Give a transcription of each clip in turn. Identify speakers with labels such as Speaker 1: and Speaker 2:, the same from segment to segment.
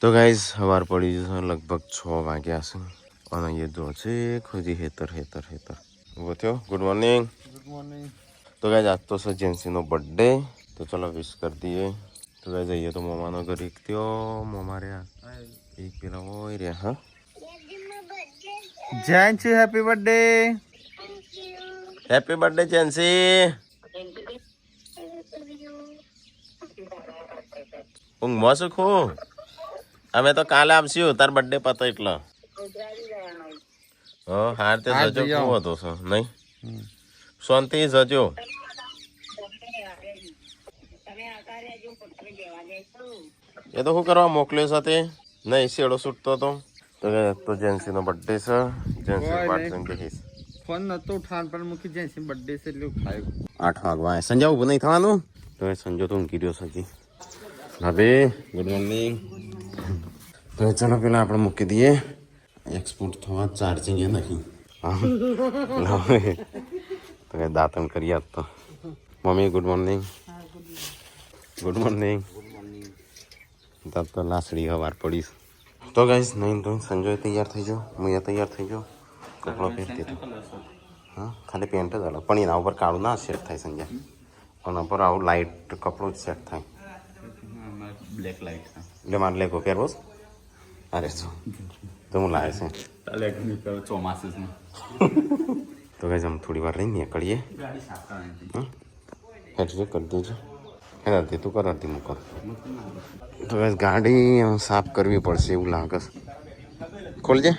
Speaker 1: તો ગાઈઝ સવાર પડી જશે લગભગ 6 વાગ્યા છે અને એ જો છે ખુદી હેતર ઉભો થયો. Good morning. તો ગાઈઝ આજ તો છે જેન્સીનો બર્થડે, તો ચલો વિશ કરી દઈએ. તો ગાઈઝ જઈએ તો મમાનો ઘર એક થયો, મમા રહ્યા એક પેલા હોય રહ્યા. હા
Speaker 2: Gen Z happy birthday.
Speaker 1: Happy birthday Gen Z. ઊંઘમાં શું ખું? અમે તો કાલે આવશું તાર બર્થડે પતો એટલે. હાર તે જજો કેવો હતો છો નહીં? શાંતિ જજો. એ તો શું કરવા મોકલ્યો સાથે નહીં શેડો છૂટતો હતો. તો જેન્સીનો બર્થડે છે. જેન્સી પાર્ટી બેહીશ.
Speaker 2: ફોન નતો ઉઠાણ પણ મૂકી જેન્સી બર્થડે છે એટલે ઉઠાયો.
Speaker 1: 8 વાગવા સંજા ઉભું નહીં થવાનું. તો સંજો તો ઊંઘી રહ્યો છે. હવે ગુડ મોર્નિંગ. તો ચાલો પેલા આપણે મૂકી દઈએ. એક્સપોર્ટ થવા ચાર્જિંગ એ નહીં. તો દાંતણ કરી આપ તો. Mummy good morning. Good morning. તો લાસડી હવાર પડીશ. તો ગાઈસ નહીં તો સંજય તૈયાર થઈ જાઓ, હું તૈયાર થઈ જાઉં. કપડો પહેરતી તો હા ખાલી પેન્ટ જ અલગ, પણ એના ઉપર કાળું ના સેટ થાય સંજય. એના પર આવું લાઇટ કપડું જ સેટ થાય.
Speaker 2: બ્લેક લાઈટ
Speaker 1: એટલે મારે લેકો પહેરવો. અરે તો હું લાવે છે
Speaker 2: ચોમાસું.
Speaker 1: તો ગાઈસ આમ થોડી વાર રહીને નીકળીએ. હેઠળ કરી દેજો. હેરાતી તું કરાતી મૂકો. તો ગાઈસ ગાડી સાફ કરવી પડશે એવું લાગે છે. ખોલજે.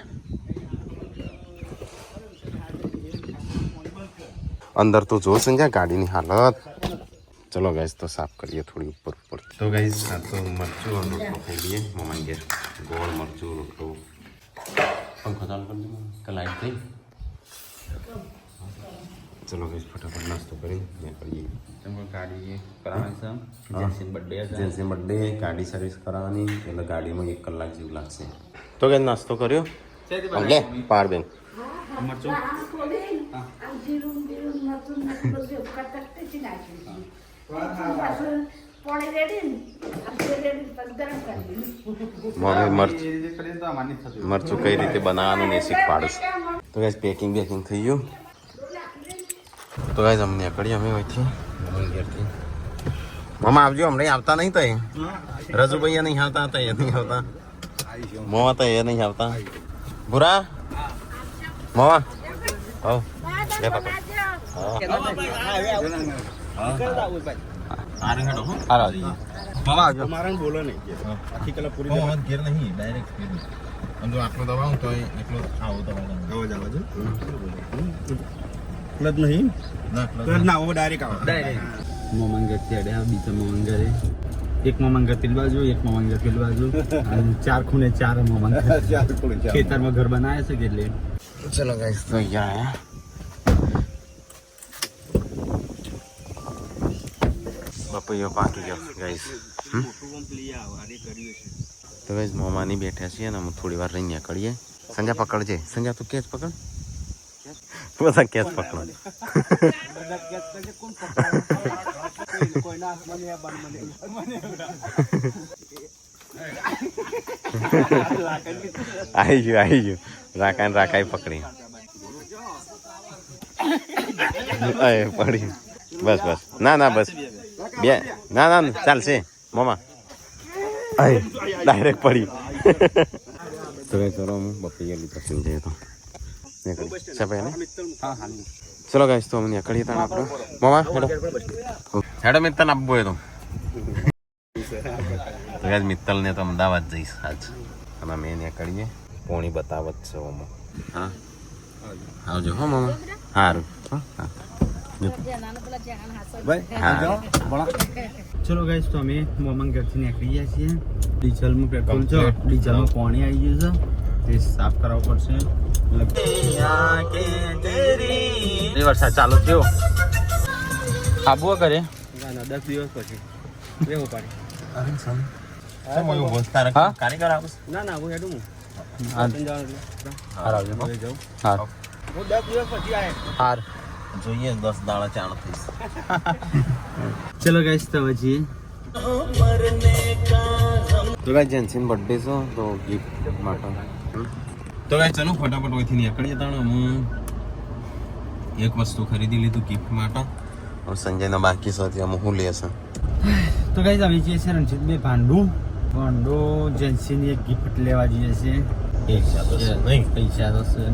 Speaker 1: અંદર તો જો સંજય ગાડીની હાલત. ચલો ગાઈસ તો સાફ કરીએ થોડી ઉપર. તો ગાઈસ આ તો મરચું અને રોટલો ખાઈ લઈએ મમ્મી ઘેર. ગોળ મરચું રોટલો. પંખો ચાલુ કરી દે કે લાઈટ થઈ. ચલો ગાઈસ ફટાફટ નાસ્તો કરી નીકળીએ.
Speaker 2: ગાડી કરાવવાની છે જેન્સી બર્થડે.
Speaker 1: જેન્સી બર્થડે ગાડી સર્વિસ કરાવવાની એટલે ગાડીમાં 1 કલાક જેવું લાગશે. તો ગાઈસ નાસ્તો કર્યો. લે પાર બેન
Speaker 2: મરચું
Speaker 1: મરચું કઈ રીતે બનાવવાનું એ શીખવાડું. તો ગાઈસ પેકિંગ થઈ ગયું. તો ગાઈસ અમને નીકળી અમે અહીંથી ઘેરથી. મામા આવજો. હમણાં આવતા નહીં તો રજુભાઈ નહીં આવતા હતા, એ નહીં આવતા. મોવા તો એ નહીં આવતા. ભૂરા મોવા હો લે પકડ.
Speaker 2: બોલો નહીં આખી કલા પૂરી
Speaker 1: ઘેર નહીં ડાયરેક્ટ જો આટલો દબાવું તો એટલો આવો
Speaker 2: અવાજ આવે છે. પ્લગ નહીં ના આવો ડાયરેક્ટ આવે. મોમંગર થી અડ્યા બીજા મોમંગરે. એક મોમંગર પેલી બાજુ, એક મોમંગર પેલી બાજુ, અને 4 ખૂણે 4 મોમંગર. ખેતરમાં ઘર બનાવે છે કે એટલે.
Speaker 1: ચલો ગાઈસ તો અહીંયા બપૈયો પાકી ગયો ગાઈસ. તો ગાઈસ મોમાની બેઠા છીએ ને અમે થોડી વાર રહીને નીકળીએ. સંજા પકડજે. સંજા તું કેચ પકડ. બધા કેચ પકડો. આવી ગયું રાકાઈ પકડી. પડી બસ ના બસ બે ના ચાલશે મામા. ડાયરેક્ટ પડી. તો કઈ ચલો હું બપૈયા લીધા સમજાય તો ચલો ગાઈસ તો અમે નીકળીએ તા આપણે. મામા હેડો મિત્તલ આપવું હોય તો ગાઈસ મિત્તલને તો અમદાવાદ જઈશ આજ અને અમે નીકળીએ. પોણી બતાવત છે ઓમાં. હા આવજો હો મામા. સારું
Speaker 2: ચલો ગાઈસ તો અમે મોમંગર થી નીકળી ગયા છીએ. ડીઝલમાં પેટ્રોલ છે, ડીઝલમાં પાણી આવી ગયું છે, તે સાફ કરાવવું પડશે.
Speaker 1: વરસાદ ચાલુ થયો.
Speaker 2: આબુ કરે 10 દિવસ પછી એવું પાણી.
Speaker 1: કારીગર આવે
Speaker 2: ના હું હેડું હું હું 10 દિવસ પછી આવે.
Speaker 1: જોઈએ 10 દાડા ચાણ થઈશ.
Speaker 2: ચલો ગાઈસ તો હજી
Speaker 1: તો ગાઈસ જેન્સીન બર્થડે છે તો ગિફ્ટ માટે તો ગાઈસ ચલો ફટાફટ ઓયથી નીકળીએ તાણ હું એક વસ્તુ ખરીદી લીધું ગિફ્ટ માટે હવે સંજયના બાકી છે ત્યાં હું લેશે
Speaker 2: તો ગાઈસ આવી જઈએ છે રણજીતભાઈ ભાંડુ જેન્સીની એક ગિફ્ટ લેવા જઈએ છીએ પૈસા તો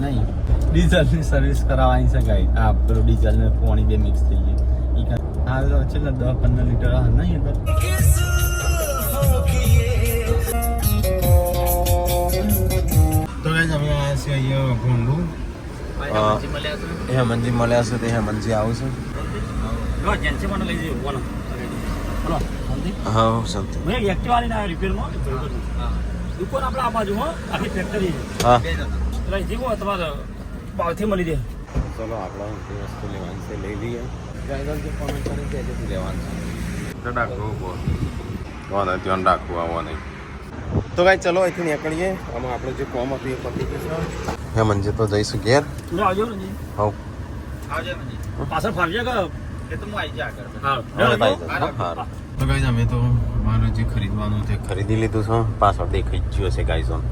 Speaker 2: નહીં ડીઝલની સર્વિસ કરાવવાની છે ગાઈ હા પેલું ડીઝલ ને પાણી બે મિક્સ થઈ ગઈ હા તો છેલ્લા 10-15 લીટર નહીં અંદર
Speaker 1: તો ગાઈસ અમે આવ્યા છીએ અહીંયા ભોંડુ હેમંતજી મળ્યા છે તે હેમંતજી આવશે
Speaker 2: જેન્સી મને લઈ જઈએ બોલો હલો
Speaker 1: હા શાંતિ
Speaker 2: મેં એક્ટિવાની ના રિપેરમાં દુકાન આપણે આ બાજુ હો આખી ફેક્ટરી
Speaker 1: હા
Speaker 2: લઈ જીવો તમારે ભાવથી મળી દે
Speaker 1: ચલો આપણે જે વસ્તુ લેવાની છે લઈ લઈએ ડ્રાઈવર જે કોમેન્ટ કરીને તે જતું લેવાનું છે રાખવું કોને ધ્યાન રાખવું આવો નહીં તો કાંઈ ચલો અહીંથી નીકળીએ આમાં આપણે જે કોમ હતું એ પતી ગયું હે મંજે તો જઈશું ઘેર
Speaker 2: આવજો ને
Speaker 1: હવ
Speaker 2: આવજો ને પાછળ ફાવજે કે એ તો હું આવી જા આગળ હા
Speaker 1: તો ગાઈઝ અમે તો મારે જે ખરીદવાનું તે ખરીદી લીધું છે પાછળ દેખાઈ જ ગયો છે ગાઈઝ શું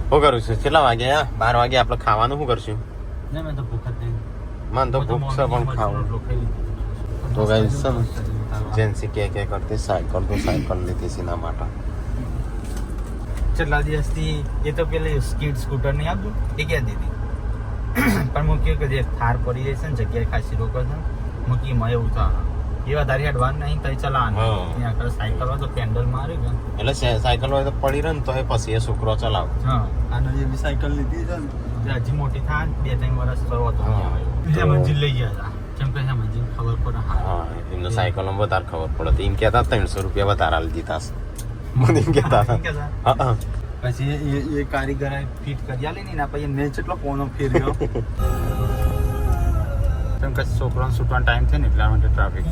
Speaker 1: કરું છું કેટલા વાગ્યા 12 વાગે આપણે ખાવાનું શું કરશું
Speaker 2: ના મેં તો ભૂખ જ નહીં
Speaker 1: મને તો ભૂખ છે પણ ખાવું તો ગાઈઝ છે ને જેન્સી કે કરતી સાયકલ લીધી છે એના માટે
Speaker 2: છેલ્લા દિવસથી એ તો પેલી સ્કૂટર નહીં આપતું એ ક્યાં દીધી પણ મૂકી કે જે થાર પડી જાય છે ને જગ્યાએ ખાસી રોકો છે મૂકીમાં એવું થાય એવા તારી એડવાન્સ નહીં તો ચલાવવાનું ત્યાં આગળ સાયકલ હોય તો પેન્ડલ મારે કે
Speaker 1: એટલે સાયકલ હોય તો પડી રહે ને તો એ પછી એ છોકરો ચલાવે
Speaker 2: હા આનો જે બી સાયકલ લીધી છે ને હજી મોટી થાય 2-3 વર્ષ તો હતો મંજિલ લઈ ગયા હતા જેમ કે મંજિલ ખબર પડે
Speaker 1: હા એમને સાયકલમાં વધારે ખબર પડે તો એમ કહેતા 300 રૂપિયા વધારે આલી દીધા મને એમ કહેતા હા
Speaker 2: પછી એ કારીગર ફિટ કરી આલી ને પછી મેં કેટલો કોનો ફેર્યો કેમ કે છોકરાને છૂટવાનો ટાઈમ છે ને એટલા માટે ટ્રાફિક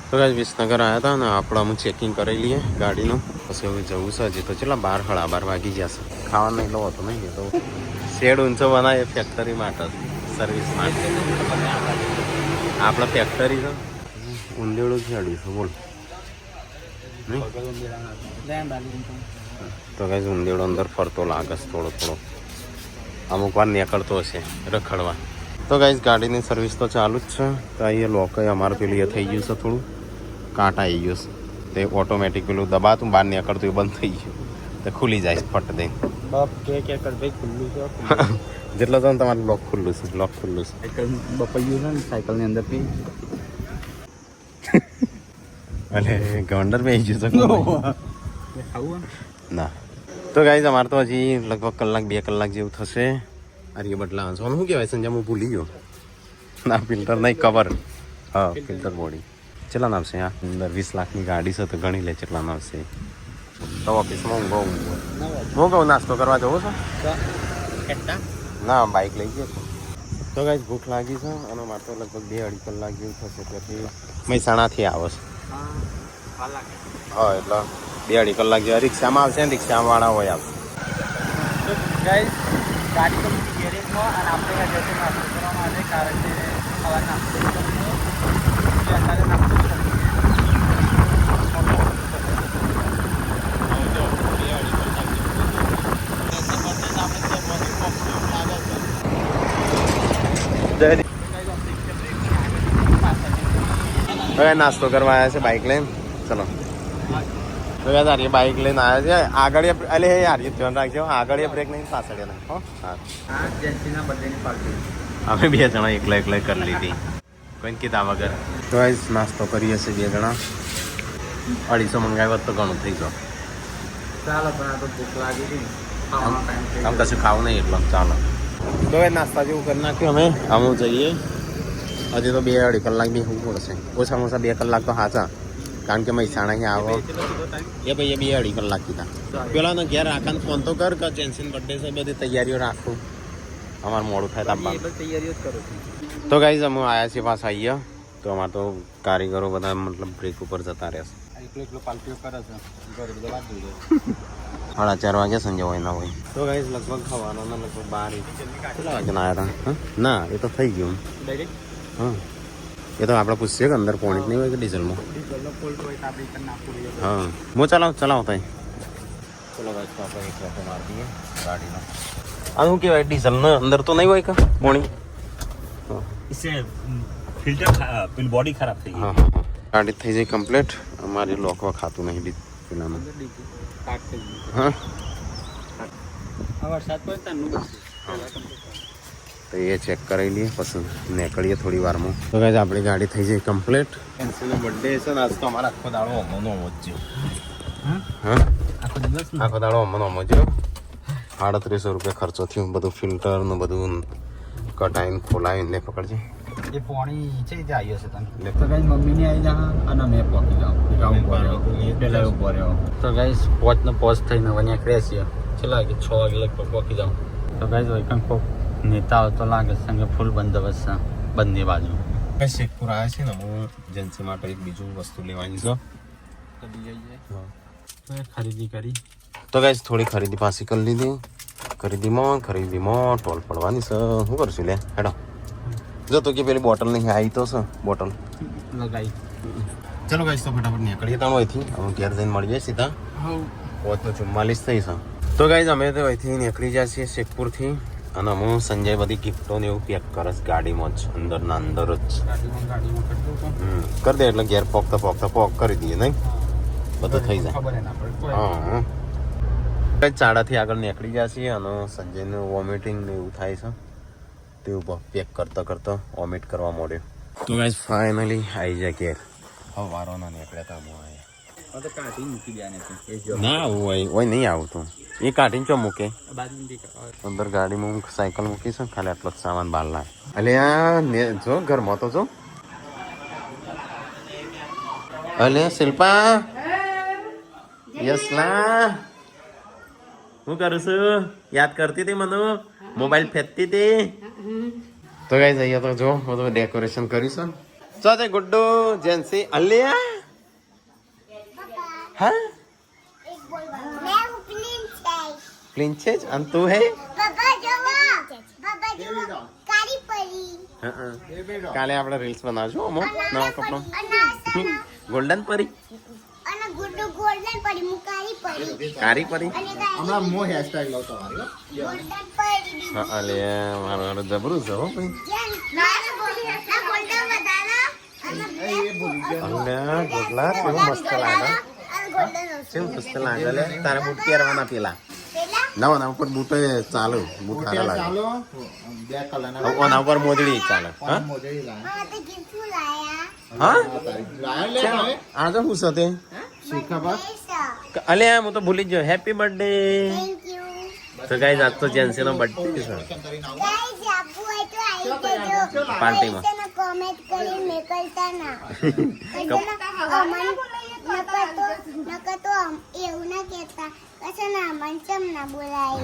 Speaker 1: તો ગાઈસ વિસનગર આવ્યા હતા ને આપણે અમુક ચેકિંગ કરી લઈએ ગાડીનું પછી હવે જવું છે હજી તો ચેટલા 12-12 વાગી જશે ખાવાનું નહીં લો હતો નહીં તો શેડ ઊંચો બનાવે ફેક્ટરી માટે સર્વિસ માટે આપણે ફેક્ટરી છે ઊંધેડું છે અડીશું બોલ નહીં તો ગાઈસ ઊંધેડો અંદર ફરતો લાગે છે થોડો અમુક વાર નીકળતો હશે રખડવા તો ગાઈસ ગાડીની સર્વિસ તો ચાલુ જ છે તો અહીંયા લોક અમારે પેલું એ થઈ ગયું છે થોડું કાંટા આવી ગયું છે તે ઓટોમેટિક પેલું દબાતું બહાર નીકળતું એ બંધ થઈ ગયું તો ખુલી જાય ફટ દઈને જેટલો તો તમારું લોક ખુલ્લું છે
Speaker 2: બપાયું છે ને સાયકલની અંદર પી
Speaker 1: અરે ગવંડર બે ગયું છે ના તો ગાઈસ અમારે તો હજી લગભગ 1-2 કલાક જેવું થશે અરે બદલા શું કહેવાય સંજય હું ભૂલી ગયો ના ફિલ્ટર નહીં કવર હા ફિલ્ટર બોડી કેટલા આવશે હા અંદર 20 લાખની ગાડી છે તો ગણી લે કેટલા આવશે તો ઓફિસમાં હું કહું નાસ્તો કરવા જવો છો ના બાઇક લઈ ગયો તો ગાઈસ ભૂખ લાગી છે અને મારે તો લગભગ 2-2.5 કલાક જેવું થશે ત્યાંથી મહેસાણાથી આવે છે હા એટલે 2-2.5 કલાક જેવા રિક્ષામાં આવશે ને રિક્ષાવાળા હોય આવશે
Speaker 2: ગાડી તો ગેરેજમાં અને આપણે જશે નાસ્તો કરવા માટે કારણ કે સવાર નાસ્તો અત્યારે નાસ્તો
Speaker 1: હવે નાસ્તો કરવા આવ્યા છે બાઇક લઈને ચલો તો યાર બાઇક લઈને આવ્યા છે આગળ એટલે યાર ધ્યાન રાખજો આગળ બ્રેક નહીં પાછળ નહીં હો હા
Speaker 2: જેન્સીના બર્થડેની પાર્ટી
Speaker 1: અમે 2 જણા એકલા કરી લીધી કોઈ કીધા વગર તો નાસ્તો કરીએ છીએ 2 જણા 250 મંગાવ્યો તો ઘણું થઈ ગયો
Speaker 2: ચાલો પણ આ તો ભૂખ લાગી હતી
Speaker 1: આમ કશું ખાવું નહીં એટલું ચાલો તો એ નાસ્તા જેવું કરી નાખ્યું અમે આમ જઈએ હજી તો 2-2.5 કલાક બી હોવું પડશે ઓછામાં ઓછા 2 કલાક તો સાચા કારણ કે મહેસાણા આવો એ ભાઈ 2-2.5 કલાક કીધા પેલા ઘેર રાખવાનો ફોન તો કર કે જેન્સીન બર્થડે છે બધી તૈયારીઓ રાખું અમારે મોડું થાય તાપમાં
Speaker 2: તૈયારીઓ જ કરું
Speaker 1: તો ગાઈઝ અમે આવ્યા છીએ પાછા અહીંયા તો અમારે તો કારીગરો બધા મતલબ બ્રેક ઉપર જતા રહેશે
Speaker 2: એકલો પાલટીઓ કરે છે ઘરે બધા વાત જોઈએ
Speaker 1: 4:30 વાગ્યા સંજય હોય ના હોય તો ગાઈઝ લગભગ ખાવાનો ને લગભગ 12 કેટલા વાગે ના આવ્યા હતા ના એ તો થઈ ગયું
Speaker 2: ડાયરેક્ટ
Speaker 1: હા એ તો આપણે પૂછીએ કે અંદર પોણી નહીં હોય કે ડીઝલમાં
Speaker 2: ડીઝલનો ફોલ્ટ હોય તો આપણે એક નાખવું જોઈએ.
Speaker 1: હા હું ચલાવ ત્યાં ચલો ગાઈસ તો આપણે એક વખત મારી દઈએ ગાડીનો આ શું કહેવાય ડીઝલનો અંદર તો નહીં હોય કે પોણી
Speaker 3: इससे फिल्टर बॉडी खराब થઈ ગઈ.
Speaker 1: હા હા હા ગાડી થઈ જાય કમ્પ્લીટ અમારી લોકવા ખાતું નહીં પેલામાં
Speaker 2: કાટ થઈ ગયું.
Speaker 1: હા
Speaker 2: આ વરસાદ પડે તાનું
Speaker 1: તો એ ચેક કરાવી લઈએ પછી નીકળીએ થોડી વારમાં તો ગાઈસ આપણી ગાડી થઈ જાય કમ્પ્લીટ કેન્સીનો બર્થડે છે ને આજ તો અમારા આખો દાડો અમનો અમો જ
Speaker 2: હા
Speaker 1: હા
Speaker 2: આખો દિવસ
Speaker 1: આખો દાડો અમનો અમો જ 3800 રૂપિયા ખર્ચો થયો બધું ફિલ્ટર નું બધું કટાઈને ખોલાવીને પકડજે
Speaker 2: એ પાણી છે જે આવ્યો છે તને તો ગાઈસ મમ્મીની આવી જા અને મેં પહોંચી જાઉં પેલા ઉભો રહ્યો તો ગાઈસ પોસ્ટ થઈને હવે નીકળ્યા છીએ ચલા કે 6 વાગે લગભગ પહોંચી જાઉં તો ગાઈસ વૈકંઠ કોક નેતા તો લાગે સંગે ફૂલ બંદોબસ્ત છે બંને બાજુ
Speaker 1: શેખપુર આવ્યા છે ને હું એજન્સી માટે એક બીજું વસ્તુ લેવાની છે
Speaker 2: તો એ ખરીદી કરી
Speaker 1: તો ગાઈસ થોડી ખરીદી પાછી કરી લીધી ખરીદીમાં ટોલ પડવાની છે શું કરશું લે હેડો જો તો કે પેલી બોટલ નહીં આવી તો છે બોટલ
Speaker 2: લગાઈ
Speaker 1: ચલો ગાઈસ તો ફટાફટ નીકળીએ તાણ અહીંથી અમે ઘેર જઈને મળીએ સીધા
Speaker 2: હા
Speaker 1: 44 થઈ છે તો ગાઈસ અમે તો અહીંથી નીકળી જાય છીએ શેખપુરથી અને હું સંજય બધી ગિફ્ટો ને એવું પેક કરે છે ગાડીમાં જ અંદરના અંદર જ
Speaker 2: ગાડીમાં કરી દઉં તો
Speaker 1: કરી દે એટલે ઘેર પોકતા પોક કરી દઈએ નહીં બધું થઈ જાય
Speaker 2: ખબર ના પડે
Speaker 1: હા ચાડાથી આગળ નીકળી જાય છે અને સંજયનું વોમિટિંગ ને એવું થાય છે તે ઉપર પેક કરતા વોમિટ કરવા માંડ્યો તો ગાઈસ ફાઇનલી આવી જાય ઘેર હવે વારો ના નીકળ્યા તા હું
Speaker 2: તો કાઢી મૂકી દે ને
Speaker 1: ના હોય નહીં આવતું એ કાઢીને ચો મૂકે
Speaker 2: બાજુ
Speaker 1: અંદર ગાડીમાં હું સાયકલ મૂકી છે ખાલી આટલો જ સામાન બહાર લાવે એટલે આ જો ઘરમાં તો જો અલે શિલ્પા યસલા શું કરું છું યાદ કરતી હતી મને મોબાઈલ ફેંકતી હતી તો ગાઈસ અહીંયા તો જો બધું ડેકોરેશન કર્યું છે ચાલે ગુડ્ડુ જેન્સી અલ્યા હા પ્રિન્સેસ અને તું હે કાલે આપણે રીલ્સ બનાવશું અમો નવા કપડો ગોલ્ડન પરી કારી પરી
Speaker 2: હમણાં મો હેરસ્ટાઈલ લાવતો
Speaker 1: હા અલે મારો જબરું છે હો ભાઈ અલ્યા ગોગલા કેવું મસ્ત લાગે કેવું મસ્ત લાગે લે તારે બૂટ પહેરવાના પેલા નવા ઉપર બૂટ ચાલુ બૂટ સારા લાગે ઓના ઉપર મોજડી ચાલે હા હા આજે શું છે તે અલે હું તો ભૂલી જ ગયો હેપી બર્થડે તો ગાઈસ આજ તો જેન્સી નો બર્થડે છે પાર્ટીમાં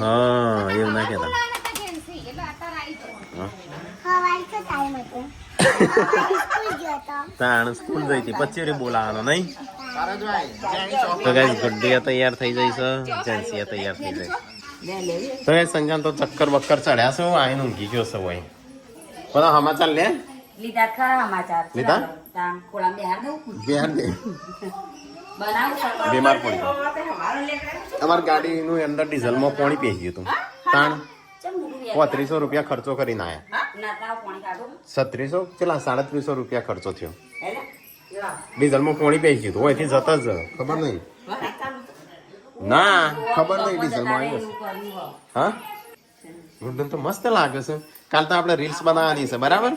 Speaker 1: હા એવું ના કહેતા તાણ સ્કૂલ જઈ હતી પછી રે બોલાવાનો નહીં તો ગાઈસ ગુડ્ડી તૈયાર થઈ જઈ છે જેન્સી તૈયાર થઈ જાય તો ગાઈસ સંજાન તો ચક્કર બક્કર ચડ્યા છે આઈને ઊંઘી ગયો છે હોય બધા સમાચાર લે
Speaker 4: લીધા ખરા સમાચાર
Speaker 1: લીધા
Speaker 4: ખોળા બેહાર દઉં
Speaker 1: બિહાર દે બીમાર પડી ગયો અમારી ગાડીનું અંદર ડીઝલમાં પાણી પેસી ગયું હતું તાણ 3500 રૂપિયા ખર્ચો કરીને આયા 3600 પેલા 3750 રૂપિયા ખર્ચો થયો ડીઝલમાં પાણી પેસી ગયું હતું ઓયથી જતા જ ખબર નહીં ના ખબર નહીં ડીઝલમાં આવ્યું હા ગુડ્ડન તો મસ્ત લાગે છે કાલ તો આપણે રીલ્સ બનાવવાની છે બરાબર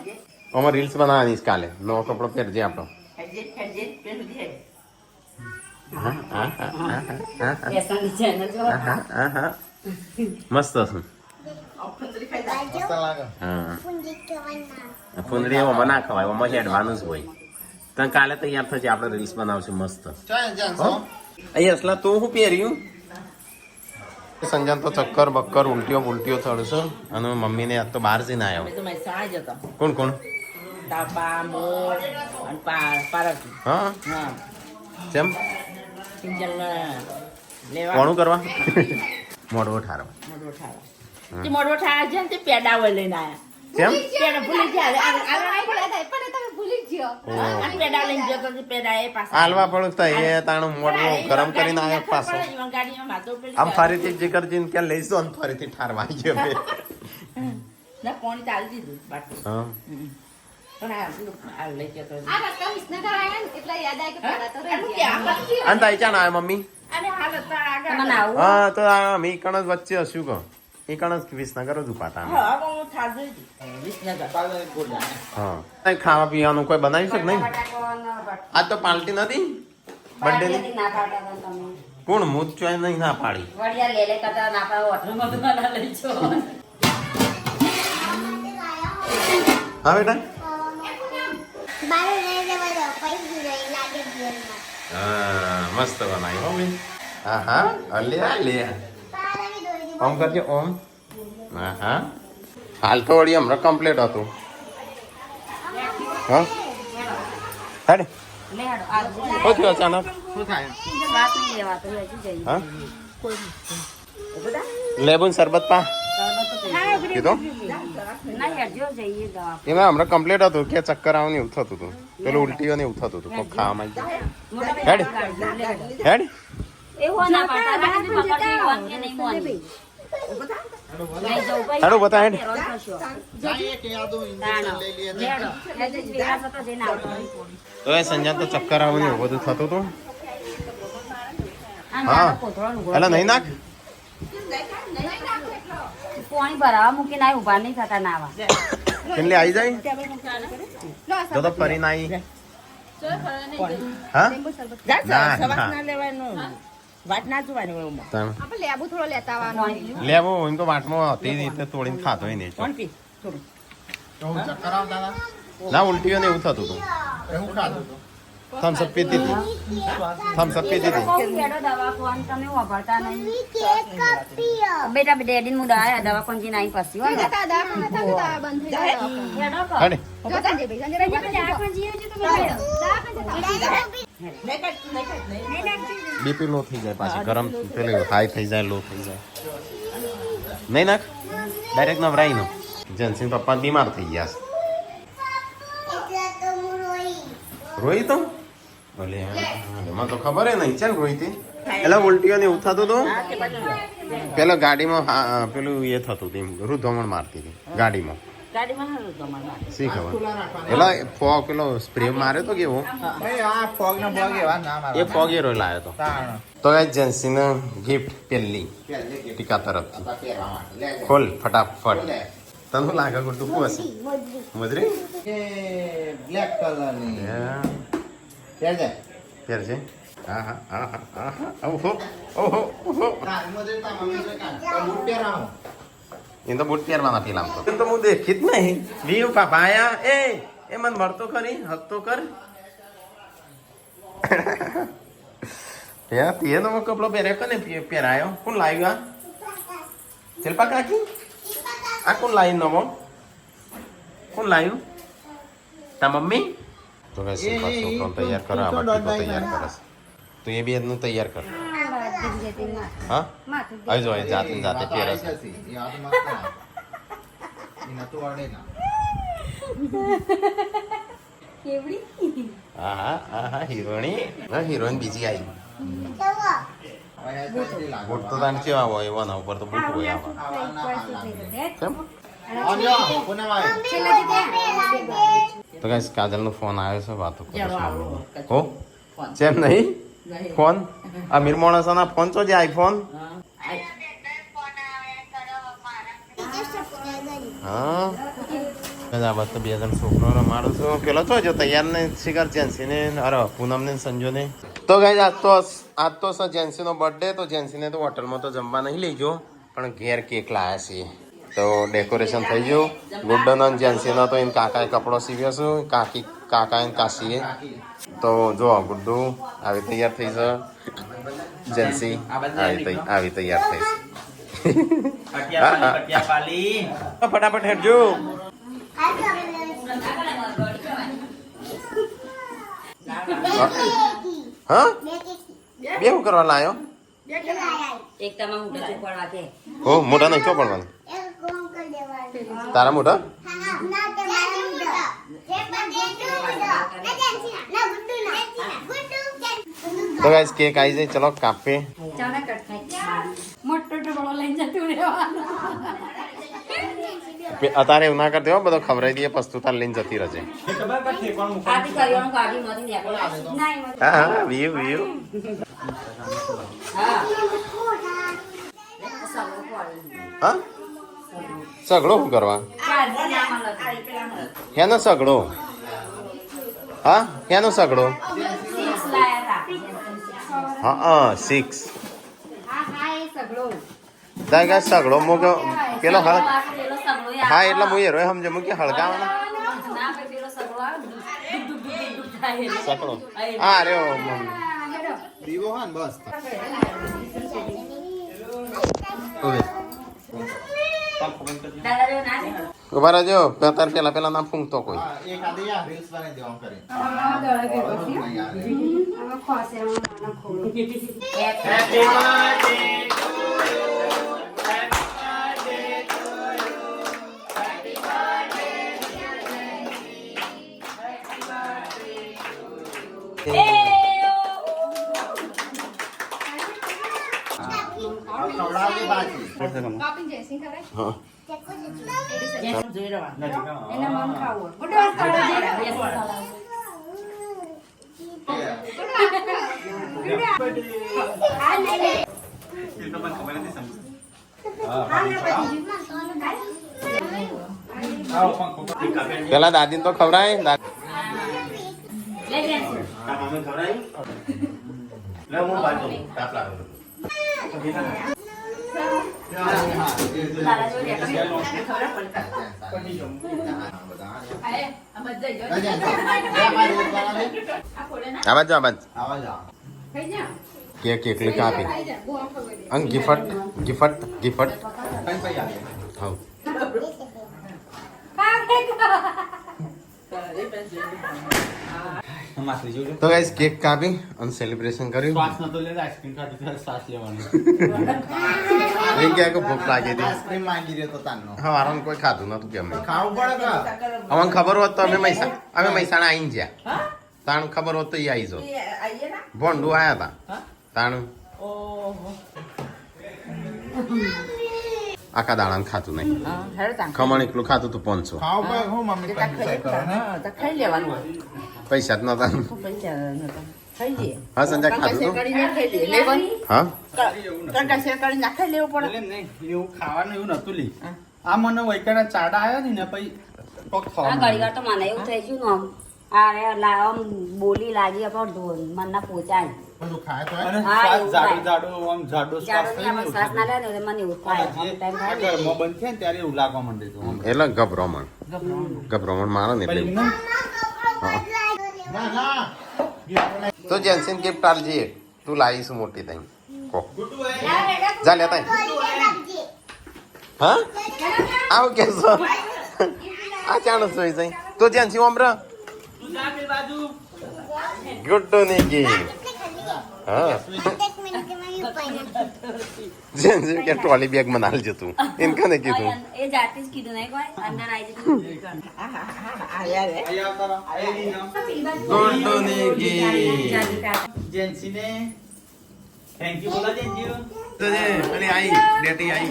Speaker 1: અમારે રીલ્સ બનાવવાની છે કાલે નવો કપડો પહેરજે આપણો મસ્ત છે ફુંદરી એમાં ના ખવાય એમાં હેડવાનું જ હોય તો કાલે તૈયાર થશે આપણે રીલ્સ બનાવશું મસ્ત અહીંયા અસલા તું શું પહેર્યું સંજાન તો ચક્કર બક્કર ઉલટીઓ ચડશે અને મમ્મીને આજ તો બહાર જઈને આવ્યો કોણ કોણ હા કેમ કોણું કરવા મોડવો ઠારો
Speaker 4: મોડવો ઠારા છે ને તે પેડા હોય લઈને આયા
Speaker 1: કેમ
Speaker 5: પેડા ભૂલી ગયા આ નહીં ભૂલ્યા હતા પણ તમે ભૂલી જ ગયો અને પેડા લઈને ગયો તો પેડા એ પાછા
Speaker 1: હાલવા પડું તો એ તાણું મોઢું ગરમ કરીને આવ્યો પાછો
Speaker 5: ગાડીમાં માથો પેલી
Speaker 1: આમ ફરીથી જીગરજીને ક્યાં લઈશું અને ફરીથી ઠારવા આવી ગયો બે.
Speaker 5: ના પાણી ચાલી દીધું બાકી
Speaker 1: હા
Speaker 5: પણ આ લઈ ગયો તો
Speaker 6: આ રસ્તા વિસનગર આવ્યા ને એટલે યાદ આવ્યું કે પેલા તો રહી
Speaker 5: એનું
Speaker 6: ગયા.
Speaker 5: ક્યાં પછી
Speaker 1: અને તાઈ ચાણ આવે મમ્મી
Speaker 5: અને હાલ હતા આગળ
Speaker 4: તમને આવું
Speaker 1: હા તો આ મી કણસ વચ્ચે હશું કહો એ કણસ વિસનગર જ ઉપાતા અમે.
Speaker 5: હા હું થાળ જોઈ હતી વિસનગર
Speaker 1: હા તાઈ ખાવા પીવાનું કોઈ બનાવી શકે નહીં આજ તો પાર્ટી નથી બર્થડે ની
Speaker 4: ના પાડતા હતા તમે
Speaker 1: કોણ મૂત ચોય નહીં ના પાડી
Speaker 4: વડિયા લે લે કરતા ના પાડો હોટલમાં બનાવી લઈ છો
Speaker 1: હા બેટા
Speaker 6: બારે લઈ જવા દો પૈસા નહીં લાગે જીવનમાં.
Speaker 1: હા મસ્ત બનાવી હો બેન હા હા અલ્યા લે
Speaker 6: પારાની દોરી
Speaker 1: ઓમ કરજો ઓમ હા હા હાલ તો વળી હમણાં કમ્પ્લીટ હતું હા હેડ
Speaker 4: લે હાડો આ
Speaker 1: શું થયું અચાનક
Speaker 4: વાત નહીં લેવાતો હજુ જઈએ
Speaker 1: હા લેબુન શરબત પા કીધું
Speaker 4: ના યાર જો જઈએ દવા
Speaker 1: એમાં હમણાં કમ્પ્લીટ હતું કે ચક્કર આવે ને એવું થતું હતું પેલું ઉલટીઓ ને એવું થતું હતું કોઈ ખાવામાં હેડ હેડ
Speaker 4: એવું ના પાડતા રાખી પકડી વન કે નહીં મોન નહીં જવું ભાઈ
Speaker 1: હેડો બતા હેડ તો એ સંજય તો ચક્કર આવે ને એવું બધું થતું હતું હા એટલે નહીં નાખ
Speaker 4: પાણી ભરાવા મૂકીને આવી ઉભા નહીં થતા નાવા
Speaker 1: કેટલી આવી જાય તો તો ફરીને આવી હા ના, ના.
Speaker 5: ના લેવાનું વાત ના જોવાની હોય એમાં
Speaker 1: તાણ.
Speaker 6: આપણે લેબુ થોડો લેતા આવવાનો.
Speaker 1: લેવો એમ તો વાટમાં હતી રીતે તોડીને ખાતો હોય ને
Speaker 5: કોણ પી થોડું
Speaker 1: ના ઉલટીઓ ને એવું થતું હતું થમ્સઅપ પીતી હતી થમ્સઅપ પીતી હતી
Speaker 4: દવા કોણ તમે વાપરતા નહીં
Speaker 6: કેક પીઓ.
Speaker 4: બેટા ડેડી હું દવા કોણ જઈને આવી પછી હોય ને
Speaker 6: જતા દવાખાના જતા બંધ થઈ જાય.
Speaker 4: હેડો કહો.
Speaker 1: હેડ
Speaker 6: જો સંજયભાઈ, સંજયભાઈ
Speaker 4: દવાખાને જઈએ છીએ તો બેટા.
Speaker 1: બીપી લો થઈ જાય પાછી ગરમ પેલું હાઈ થઈ જાય લો થઈ જાય નહીં નાખ ડાયરેક્ટ નવરાઈ નો જેન્સિન પપ્પા બીમાર થઈ ગયા
Speaker 6: એટલે તો હું રોઈ.
Speaker 1: છે રોઈ તો ભલે એમાં તો ખબર હે નહીં ચાલ રોઈ હતી એટલે ઉલટીઓ ને એવું થતું હતું પેલા ગાડીમાં પેલું એ થતું હતું રુધમણ મારતી હતી ગાડીમાં
Speaker 5: ગાડીમાં હારું તમારે
Speaker 1: શી ખબર પેલા ફોગ પેલો સ્પ્રે માર્યો તો કેવો એ ફોગ એરો લાવ્યો તો તો એ જેન્સીને ગિફ્ટ પેલી ટીકા તરફથી ખોલ ફટાફટ તને લાગે ગુડ્ડુ શું હશે મજરી
Speaker 2: બ્લેક કલરની
Speaker 1: પહેરજે હા હા હા હા હા ઓહો ઓહો ઓહો એ તો બૂટ પહેરવાના પેલા તો હું દેખી જ નહીં વીવ પાપાયા એ મને મળતો ખરી હક તો કર તેનો કપડો પહેર્યો કને પહેરાયો કોણ લાવ્યું આ શિલ્પા કાકી આ કોણ લાવ્યું નવો કોણ લાવ્યું તા મમ્મી તો કે શિલ્પા છોકરો તૈયાર કરો આ બાકી તો તૈયાર કરે તો એ બે નું તૈયાર કર હા આવી જો જાતે જાતે પહેરે છે હા હા હા હિરોઈન હા હિરોઈન બીજી આવી બૂટ તો તાને કેવા હોય એવાના ઉપર તો બૂટ હોય આવા કેમ તો ગાઈસ કાજલ નો ફોન આવ્યો છે વાતો કરે છે હો જેમ નહીં ફોન આ મીર માણસના ફોન તો જે આઈફોન હા કદા બસ તો બે જણ છોકરો મારું છું પેલો તો જો તૈયાર ને શિકાર જેન્સી ને અરે પૂનમ ને સંજો ને તો ગાઈસ આજ તો જેન્સી નો બર્થડે તો જેન્સી ને તો હોટલમાં તો જમવા નહીં લઈ ગયો પણ ઘેર કેક લાયા છે તો ડેકોરેશન થઈ ગયું ગુડ્ડન અને જેન્સીનો તો એને કાકાએ કપડો સીવ્યો છું કાકા એને કાશીએ તો જો ગુડ્ડુ આવી તૈયાર થઈ છે જેન્સી આવી તૈયાર થઈ છે ફટાફટ હેડજો હા બે શું કરવા લાયો
Speaker 4: એક તમે મોઢા ચૂપ પડવા કે
Speaker 1: હો મોઢા નહીં ચો પડવાનું
Speaker 6: એક કોમ કરી દેવા.
Speaker 1: તારા મોટો
Speaker 6: ના તે મારા મુંડા તે બધે મુંડા ના જેન્સી ના ગુડ્ડુ ના ગુડ્ડુ
Speaker 1: તો ગાઈસ કેક આવી જાય ચલો કાપે
Speaker 4: ચાના કટ થાય મોટો ટોળો લઈને જતું રહેવાનું
Speaker 1: અત્યારે એવું ના કરતી હો બધો ખવડાવી દઈએ પસ્તુ તાર લઈને જતી રહેજે
Speaker 4: આથી કરિયાણું કાઢી નથી નીકળે નહીં
Speaker 1: હા હા વ્યુ વ્યુ
Speaker 4: હા
Speaker 1: હા સગડો શું કરવા હેનો સગડો હા હેનો સગડો હા 6 દાગા સગડો મોગો પેલો હળ હા એટલે હું એ રોય સમજે મૂકી હળગાવાનો સગડો હા રે
Speaker 2: દીવો હા ને બસ
Speaker 1: ઉભા રહેજો તાર પેલા ના ફૂંકતો કોઈ
Speaker 2: એક આદી આ રીલ્સ બનાવી દેવા કરી ખવડાવજે બાજી
Speaker 1: હા
Speaker 4: એને મન ખાવું
Speaker 1: પેલા દાદી તો ખવડાય આવાજ કેક એકલી કાપી અંગ ગિફ્ટ હા તો ગાઈસ કેક કાપી અને સેલિબ્રેશન કર્યું
Speaker 2: શ્વાસ નતો લેતો આઈસ્ક્રીમ ખાધી તો શ્વાસ લેવાનો
Speaker 1: એ ક્યાં કે ભૂખ લાગી હતી
Speaker 2: આઈસ્ક્રીમ માંગી રહ્યો તો તાનો
Speaker 1: હા વારાનું કોઈ ખાધું નતું કેમ
Speaker 2: ખાવું પડે
Speaker 1: અમને ખબર હોત તો અમે મહેસાણા આવીને જ્યાં તાણ ખબર હોત તો એ આવી જાવ ભોંડું આયા હતા તાણ આખા દાણા ખાતું નહીં ખમણ એકલું ખાતું તું 500
Speaker 2: ખાવું પડે હું મમ્મી પૈસા કરો ને
Speaker 5: ખાઈ લેવાનું
Speaker 1: પૈસા જ નતા
Speaker 5: પૈસા ખાઈ લઈએ
Speaker 1: હા સંજય ખાધું તું
Speaker 5: કરીને ખાઈ લઈએ લેવાનું
Speaker 1: હા
Speaker 5: કંકા શેર કરીને નાખાઈ લેવું પડે
Speaker 2: એટલે નહીં એવું ખાવાનું એવું નતું લી આ મને વૈકાના ચાડા આવ્યા ને પછી કોક
Speaker 4: આ
Speaker 2: ખાવાનું
Speaker 4: ઘડી વાર તો મને એવું થઈ ગયું ને આમ બોલી લાગી પણ ઢોલ મન ના પોચાય
Speaker 2: બધું ખાય તો
Speaker 4: હા,
Speaker 2: શ્વાસ
Speaker 4: એવું
Speaker 2: જાડો
Speaker 4: થાય.
Speaker 2: જાડો આમ જાડો
Speaker 4: જાડો
Speaker 2: શ્વાસ
Speaker 4: ની આમાં શ્વાસ ના લે ને એટલે મને એવું થાય
Speaker 2: જે
Speaker 4: અમુક time થાય ને
Speaker 2: ઘરમાં બંધ થાય ને ત્યારે એવું લાગવા માંડે તો
Speaker 1: એટલે ગભરામણ મારે ને એટલે
Speaker 2: ના ના
Speaker 1: તો જેન્સિન ગિફ્ટ આલજે તું લાવીશ મોટી થઈ કો જા લેતા હા આવ કેસો આ ચાણો સોઈ જાય તો જેન્સી ઓમરા ગુડ્ડુ ની ગિફ્ટ હા જેન્સી કે ટ્રોલી બેગ માં નાલ જતું એમ કને કીધું
Speaker 4: એ જાતે જ કીધું નહીં કોઈ અંદર આવી જતું
Speaker 1: ગુડ્ડુ ની ગિફ્ટ
Speaker 2: જેન્સીને થેન્ક યુ બોલા જેન્સી
Speaker 1: તો જે અને આઈ ડેટી આઈ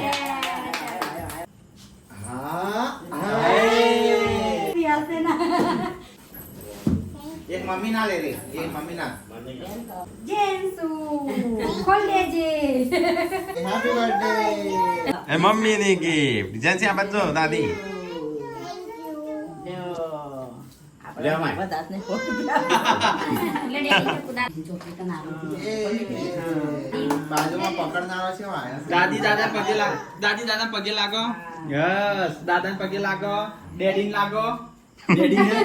Speaker 2: હા એક મમ્મી ના લે રે એક મમ્મી ના
Speaker 4: જેન્સુ ખોલ લેજે
Speaker 2: હેપી બર્થડે
Speaker 1: એ મમ્મી ની ગિફ્ટ જેન્સી આ બધો દાદી
Speaker 5: બધા ને
Speaker 4: એટલે ડેડી કુદા ચોકી તો ના
Speaker 2: બાજુમાં પકડનારો છે વાય
Speaker 7: દાદી દાદા પગે લાગો યસ દાદા પગે લાગો ડેડી ને લાગો ડેડી ને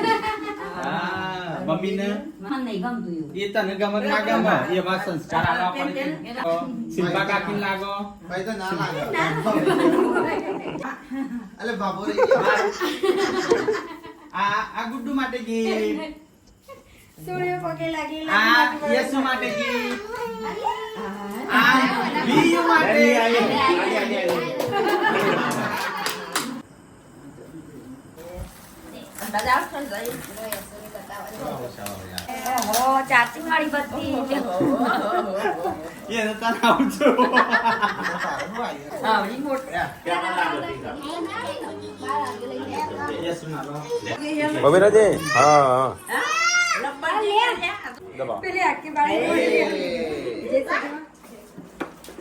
Speaker 7: મમ્મી ને
Speaker 4: મને નહીં ગમતું એવું
Speaker 7: એ તને ગમે ના ગમે એવા સંસ્કાર આલવા પડે શિલ્પા કાકી ને લાગો
Speaker 2: ભાઈ તો ના લાગે અલે બાબુ રે
Speaker 7: આ ગુડ્ડુ માટે ગીફ્ટ
Speaker 4: સૂર્ય પગે લાગી
Speaker 7: આ યેસુ માટે ગીફ્ટ આ લીયુ માટે
Speaker 5: બધા આવશો ને ભાઈ.
Speaker 4: ઓહો, ચાર્જિંગ વાળી બત્તી.
Speaker 7: એ નતા આવજો
Speaker 5: હા, remote.
Speaker 7: યસ મારો
Speaker 1: મમ્મી રાજે હા હા
Speaker 5: લંબા લે.
Speaker 4: પેલી આખી બાળી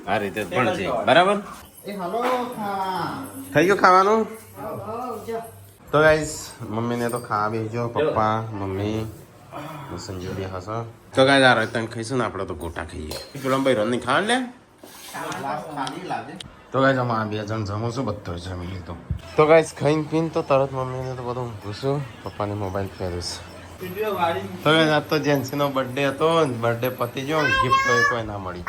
Speaker 1: આ રીતે જ પણ છે બરાબર થઈ ગયું ખાવાનું તો ગાઈસ મમ્મીને તો ખાવા બેસજો પપ્પા મમ્મી સંજુ બી હસો તો ગાઈસ આ રતન ખાઈશું ને આપણે તો ગોટા ખાઈએ પેલા ભાઈ રન ની ખાવા લે તો ગાઈસ અમે આ 2 જણ જમું છું બધો જમી લીધું તો ગાઈસ ખાઈને પીને તો તરત મમ્મીને તો બધું ઘૂસું પપ્પાને મોબાઈલ ફેરવીશ
Speaker 7: વિડિયો વાળી
Speaker 1: તો ગાઈસ આજ તો જેન્સીનો બર્થડે હતો બર્થડે પતી ગયો ગિફ્ટ કોઈ ના મળી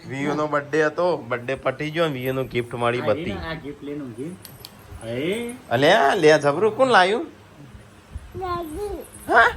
Speaker 1: વીયુ નો બર્થડે હતો બર્થડે પતી ગયો વીયુ નો ગિફ્ટ મળી બધી
Speaker 7: આ ગિફ્ટ લેનું ગિફ્ટ એ
Speaker 1: અલ્યા લે જબરું કોણ લાયું હા